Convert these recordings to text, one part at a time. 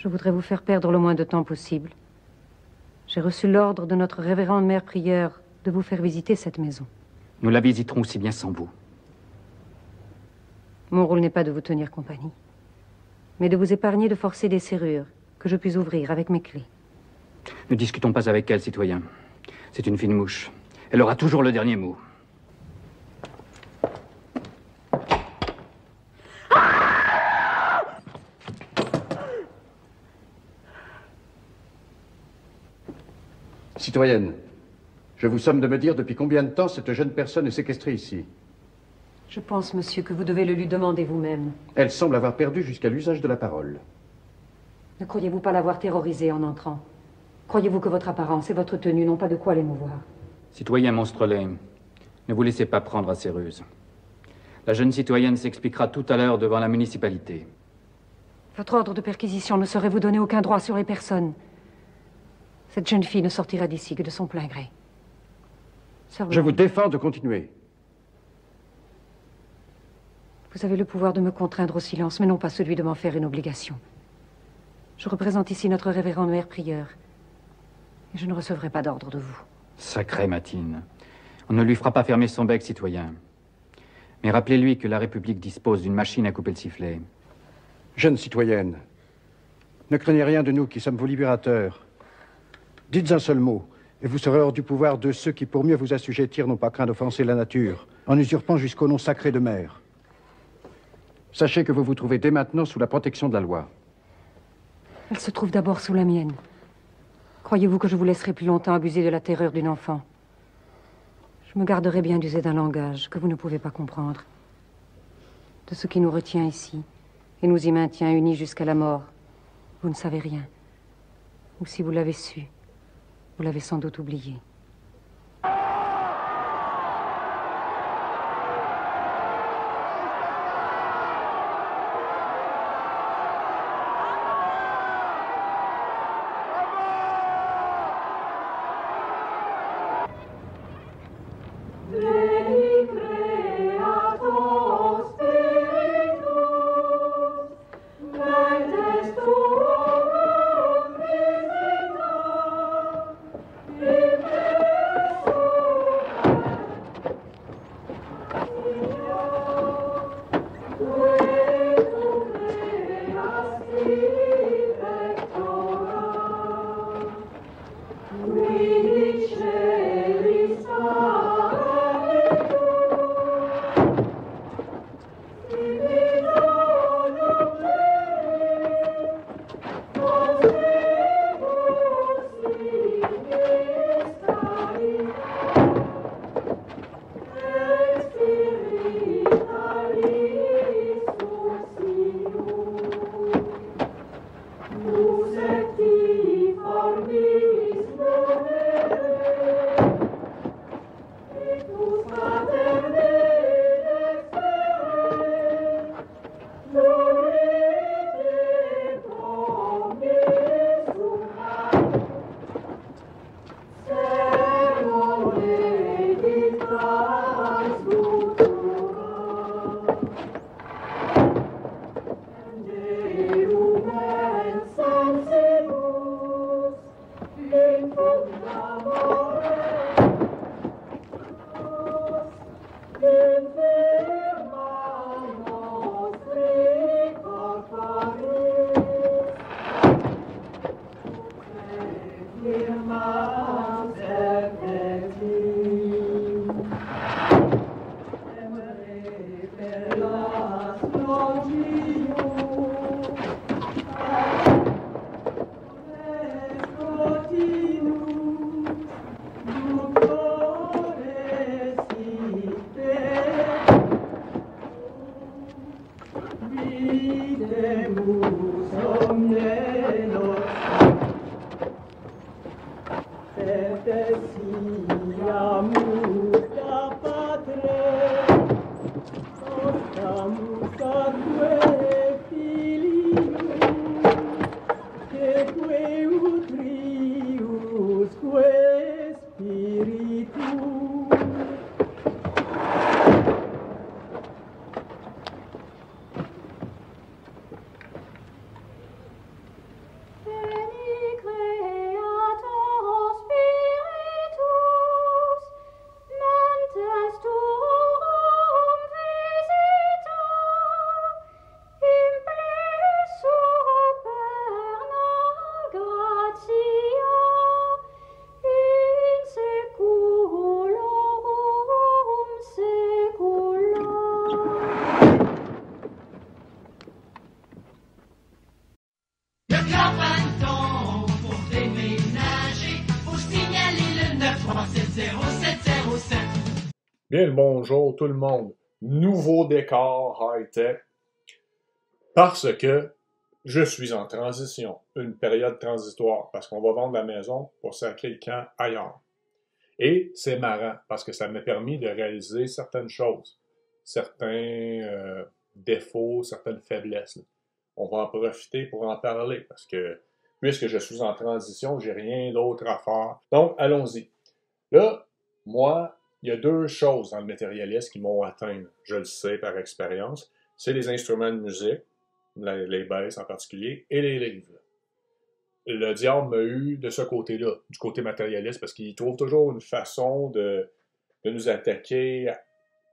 Je voudrais vous faire perdre le moins de temps possible. J'ai reçu l'ordre de notre révérende mère prieure de vous faire visiter cette maison. Nous la visiterons aussi bien sans vous. Mon rôle n'est pas de vous tenir compagnie, mais de vous épargner de forcer des serrures que je puis ouvrir avec mes clés. Ne discutons pas avec elle, citoyen. C'est une fine mouche. Elle aura toujours le dernier mot. Citoyenne, je vous somme de me dire depuis combien de temps cette jeune personne est séquestrée ici. Je pense, monsieur, que vous devez le lui demander vous-même. Elle semble avoir perdu jusqu'à l'usage de la parole. Ne croyez-vous pas l'avoir terrorisée en entrant? Croyez-vous que votre apparence et votre tenue n'ont pas de quoi l'émouvoir? Citoyen Monstrelet, ne vous laissez pas prendre à ces ruses. La jeune citoyenne s'expliquera tout à l'heure devant la municipalité. Votre ordre de perquisition ne saurait vous donner aucun droit sur les personnes. Cette jeune fille ne sortira d'ici que de son plein gré. Sir Je Blanc, vous défends de continuer. vous avez le pouvoir de me contraindre au silence, mais non pas celui de m'en faire une obligation. Je représente ici notre révérende mère prieure. Et je ne recevrai pas d'ordre de vous. Sacrée Matine. On ne lui fera pas fermer son bec, citoyen. Mais rappelez-lui que la République dispose d'une machine à couper le sifflet. Jeune citoyenne, ne craignez rien de nous qui sommes vos libérateurs. Dites un seul mot, et vous serez hors du pouvoir de ceux qui, pour mieux vous assujettir, n'ont pas craint d'offenser la nature, en usurpant jusqu'au nom sacré de mère. Sachez que vous vous trouvez dès maintenant sous la protection de la loi. Elle se trouve d'abord sous la mienne. Croyez-vous que je vous laisserai plus longtemps abuser de la terreur d'une enfant? Je me garderai bien d'user d'un langage que vous ne pouvez pas comprendre. De ce qui nous retient ici et nous y maintient unis jusqu'à la mort, vous ne savez rien. Ou si vous l'avez su, vous l'avez sans doute oublié. le grand phantom pour déménager. Faut signaler le 9370707. Bien le bonjour tout le monde. Nouveau décor high-tech. Parce que je suis en transition. Une période transitoire. Parce qu'on va vendre la maison pour sacrer le camp ailleurs. Et c'est marrant parce que ça m'a permis de réaliser certaines choses. Certains défauts, certaines faiblesses. On va en profiter pour en parler parce que puisque je suis en transition, j'ai rien d'autre à faire. Donc, allons-y. Là, moi, il y a deux choses dans le matérialisme qui m'ont atteint, je le sais par expérience. C'est les instruments de musique, les basses en particulier, et les livres. Le diable m'a eu de ce côté-là, du côté matérialiste, parce qu'il trouve toujours une façon de nous attaquer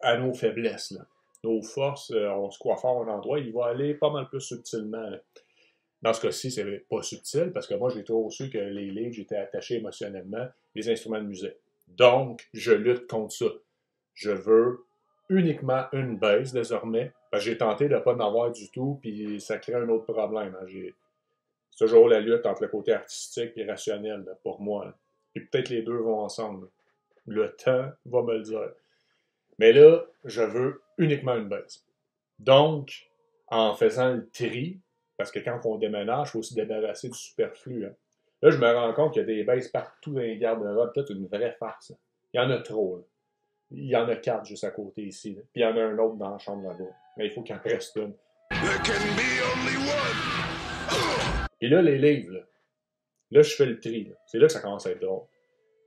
à nos faiblesses. Là. Nos forces, on se croit fort à un endroit, il va aller pas mal plus subtilement. Là. Dans ce cas-ci, c'est pas subtil, parce que moi, j'ai toujours su que les livres, j'étais attaché émotionnellement, les instruments de musique. Donc, je lutte contre ça. Je veux uniquement une baisse désormais, parce que j'ai tenté de ne pas en avoir du tout, puis ça crée un autre problème. Hein. C'est toujours la lutte entre le côté artistique et rationnel, là, pour moi. Là. Puis peut-être les deux vont ensemble. Le temps va me le dire. Mais là, je veux uniquement une baisse. Donc, en faisant le tri, parce que quand on déménage, il faut se débarrasser du superflu. Hein. Là, je me rends compte qu'il y a des baisses partout dans les garde-robes. Peut-être une vraie farce. Hein. Il y en a trop. Là. Il y en a 4 juste à côté ici. Là. Puis il y en a un autre dans la chambre là-bas. Mais il faut qu'il en reste une. Puis là, les livres, là, je fais le tri. Là. C'est là que ça commence à être drôle.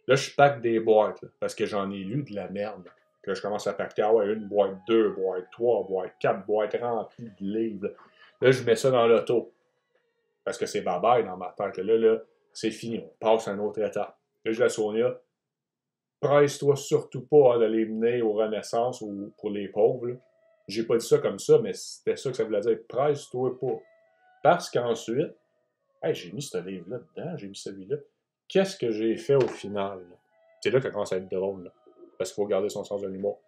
Là, je pack des boîtes, là, parce que j'en ai lu de la merde. Là, je commence à packer, ah ouais, une boîte, 2 boîtes, 3 boîtes, 4 boîtes remplies de livres. Là, je mets ça dans l'auto. Parce que c'est bye-bye dans ma tête. Là, c'est fini. On passe à une autre étape. Là, je dis à Sonia, presse-toi surtout pas d'aller mener aux Renaissances ou pour les pauvres. Là. J'ai pas dit ça comme ça, mais c'était ça que ça voulait dire. Presse-toi pas. Parce qu'ensuite, hey, j'ai mis ce livre-là dedans, j'ai mis celui-là. Qu'est-ce que j'ai fait au final? Là? C'est là que ça commence à être drôle. Là, parce qu'il faut garder son sens de l'humour.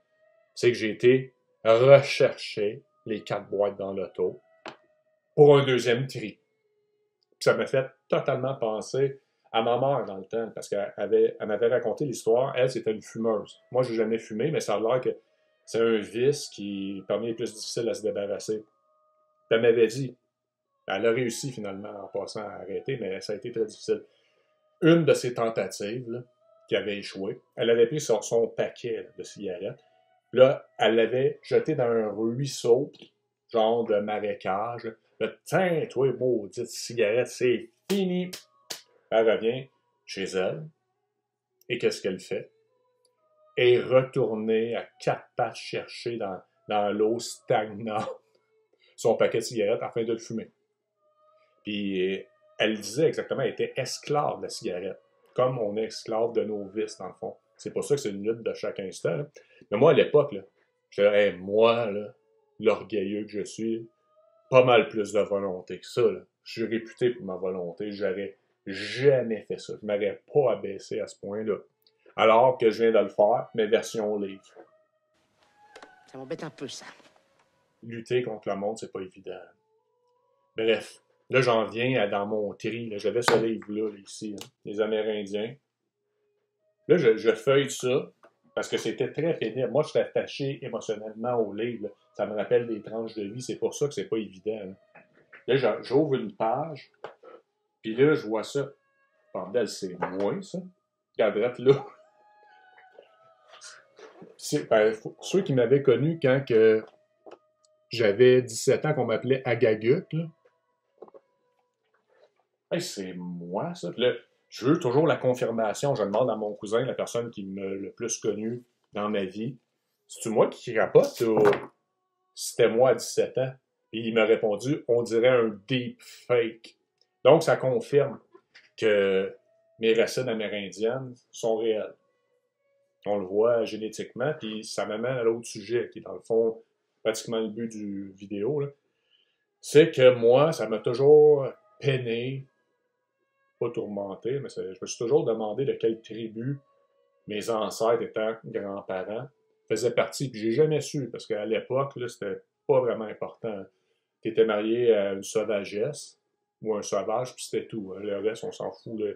C'est que j'ai été rechercher les 4 boîtes dans l'auto pour un deuxième tri. Puis ça m'a fait totalement penser à ma mère dans le temps, parce qu'elle m'avait raconté l'histoire. Elle, c'était une fumeuse. Moi, je n'ai jamais fumé, mais ça a l'air que c'est un vice qui, parmi les plus difficiles à se débarrasser. Puis elle m'avait dit, elle a réussi finalement en passant à arrêter, mais ça a été très difficile. Une de ses tentatives, là, qui avait échoué, elle avait pris son paquet là, de cigarettes. Là, elle l'avait jeté dans un ruisseau, genre de marécage. Là, tiens, toi, maudite cigarette, c'est fini. Elle revient chez elle. Et qu'est-ce qu'elle fait? Elle est retournée à 4 pattes chercher dans l'eau stagnante son paquet de cigarettes afin de le fumer. Puis elle disait exactement, elle était esclave de la cigarette. Comme on est esclave de nos vices, dans le fond. C'est pour ça que c'est une lutte de chaque instant. Là. Mais moi, à l'époque, là, je dirais, hey, moi, là, l'orgueilleux que je suis, pas mal plus de volonté que ça. Là. Je suis réputé pour ma volonté. J'aurais jamais fait ça. Je m'aurais pas abaissé à ce point-là. Alors que je viens de le faire, mais version livre. Ça m'embête un peu, ça. Lutter contre le monde, c'est pas évident. Bref. Là, j'en viens dans mon tri. Là. J'avais ce livre-là, ici, hein, les Amérindiens. Là, je feuille ça, parce que c'était très pénible. Moi, je suis attaché émotionnellement au livre. Là. Ça me rappelle des tranches de vie. C'est pour ça que c'est pas évident. Là, j'ouvre une page, puis là, je vois ça. Bordel, c'est moi, ça. Regarde là. Ceux qui m'avaient connu quand que j'avais 17 ans, qu'on m'appelait Agagut, là. Hey, c'est moi, ça. Puis là, je veux toujours la confirmation. Je demande à mon cousin, la personne qui m'a le plus connu dans ma vie, c'est-tu moi qui capote ou c'était moi à 17 ans? Puis il m'a répondu, on dirait un deep fake. Donc, ça confirme que mes racines amérindiennes sont réelles. On le voit génétiquement, puis ça m'amène à l'autre sujet, qui est dans le fond pratiquement le but du vidéo. Là. C'est que moi, ça m'a toujours peiné, pas tourmenté, mais je me suis toujours demandé de quelle tribu mes ancêtres étant grands-parents faisaient partie. Puis j'ai jamais su, parce qu'à l'époque, là, c'était pas vraiment important. Tu étais marié à une sauvagesse, ou un sauvage, puis c'était tout. Hein. Le reste, on s'en fout. Tu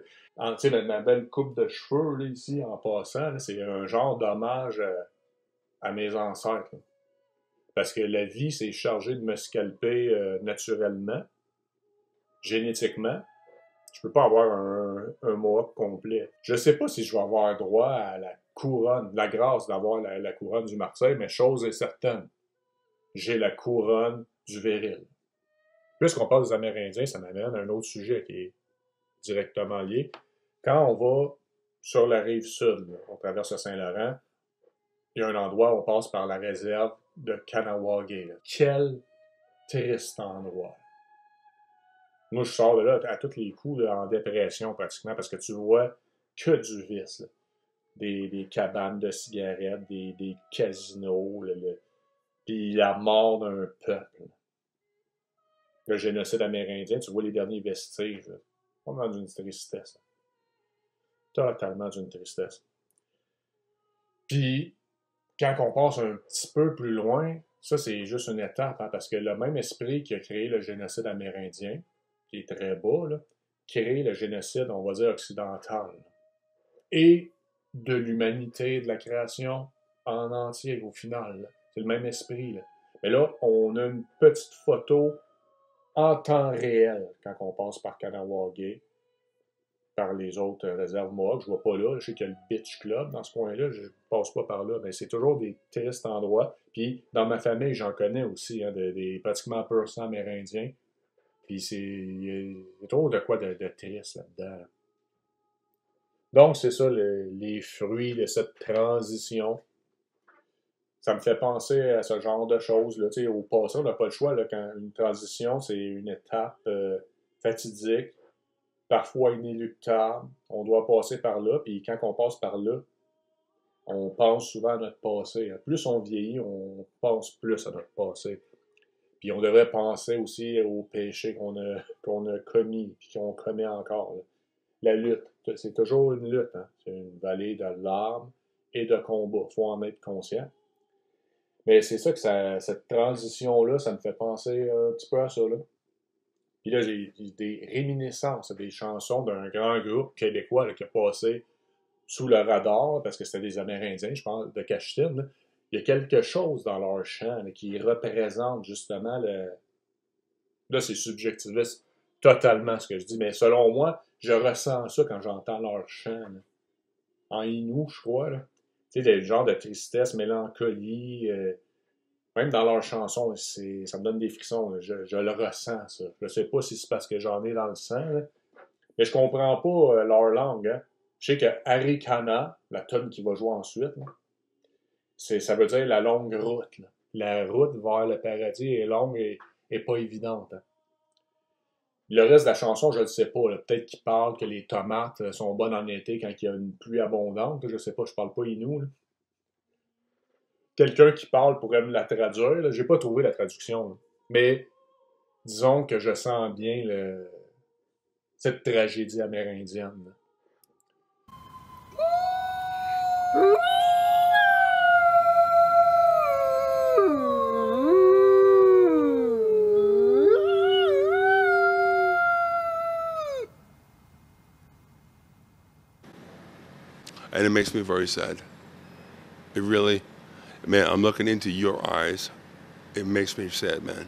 sais, ma belle coupe de cheveux, là, ici, en passant, là, c'est un genre d'hommage à mes ancêtres. Là. Parce que la vie s'est chargée de me scalper naturellement, génétiquement. Je peux pas avoir un mohawk complet. Je sais pas si je vais avoir droit à la couronne, la grâce d'avoir la couronne du Marseille, mais chose est certaine. J'ai la couronne du viril. Puisqu'on parle des Amérindiens, ça m'amène à un autre sujet qui est directement lié. Quand on va sur la rive sud, là, on traverse le Saint-Laurent, il y a un endroit où on passe par la réserve de Kahnawake. Là. Quel triste endroit. Moi, je sors de là à tous les coups là, en dépression pratiquement parce que tu vois que du vice. Là. Des cabanes de cigarettes, des casinos, puis la mort d'un peuple. Le génocide amérindien, tu vois les derniers vestiges. Là. On est dans une tristesse. Totalement d'une tristesse. Puis, quand on passe un petit peu plus loin, ça c'est juste une étape, hein, parce que le même esprit qui a créé le génocide amérindien, qui est très bas, là, crée le génocide, on va dire, occidental. Et de l'humanité, de la création en entier, au final. Là. C'est le même esprit. Là. Mais là, on a une petite photo en temps réel quand on passe par Kahnawake, par les autres réserves Mohawk. Je vois pas là. Je sais qu'il y a le Beach Club dans ce coin-là. Je passe pas par là. Mais c'est toujours des tristes endroits. Puis, dans ma famille, j'en connais aussi, hein, des pratiquement pur sang amérindiens. Puis, il y a trop de quoi de triste là-dedans. Donc, c'est ça, les fruits de cette transition. Ça me fait penser à ce genre de choses. Là. Au passé, on n'a pas le choix. Là, quand une transition, c'est une étape fatidique, parfois inéluctable. On doit passer par là. Puis quand on passe par là, on pense souvent à notre passé. Plus on vieillit, on pense plus à notre passé. Puis on devrait penser aussi aux péchés qu'on a commis et qu'on commet encore. Là. La lutte, c'est toujours une lutte. Hein? C'est une vallée de larmes et de combats. Il faut en être conscient. Mais c'est ça que cette transition-là, ça me fait penser un petit peu à ça. Là. Puis là, j'ai des réminiscences, des chansons d'un grand groupe québécois là, qui a passé sous le radar, parce que c'était des Amérindiens, je pense, de Cachetine. Là. Il y a quelque chose dans leur chant là, qui représente justement le... Là, c'est subjectiviste totalement ce que je dis, mais selon moi, je ressens ça quand j'entends leur chant. Là. En Innu, je crois, là. Tu sais, des genres de tristesse, mélancolie, même dans leurs chansons, ça me donne des frissons. Je le ressens, ça. Je sais pas si c'est parce que j'en ai dans le sang, là. Mais je comprends pas leur langue. Hein. Je sais que Arikana, la tonne qui va jouer ensuite, là, ça veut dire la longue route. Là. La route vers le paradis est longue et pas évidente. Hein. Le reste de la chanson, je ne sais pas. Peut-être qu'il parle que les tomates sont bonnes en été quand il y a une pluie abondante. Je ne sais pas, je parle pas Innu. Là. Quelqu'un qui parle pourrait me la traduire. Je n'ai pas trouvé la traduction. Là. Mais disons que je sens bien cette tragédie amérindienne. Là. And it makes me very sad. It really, man, I'm looking into your eyes. It makes me sad, man.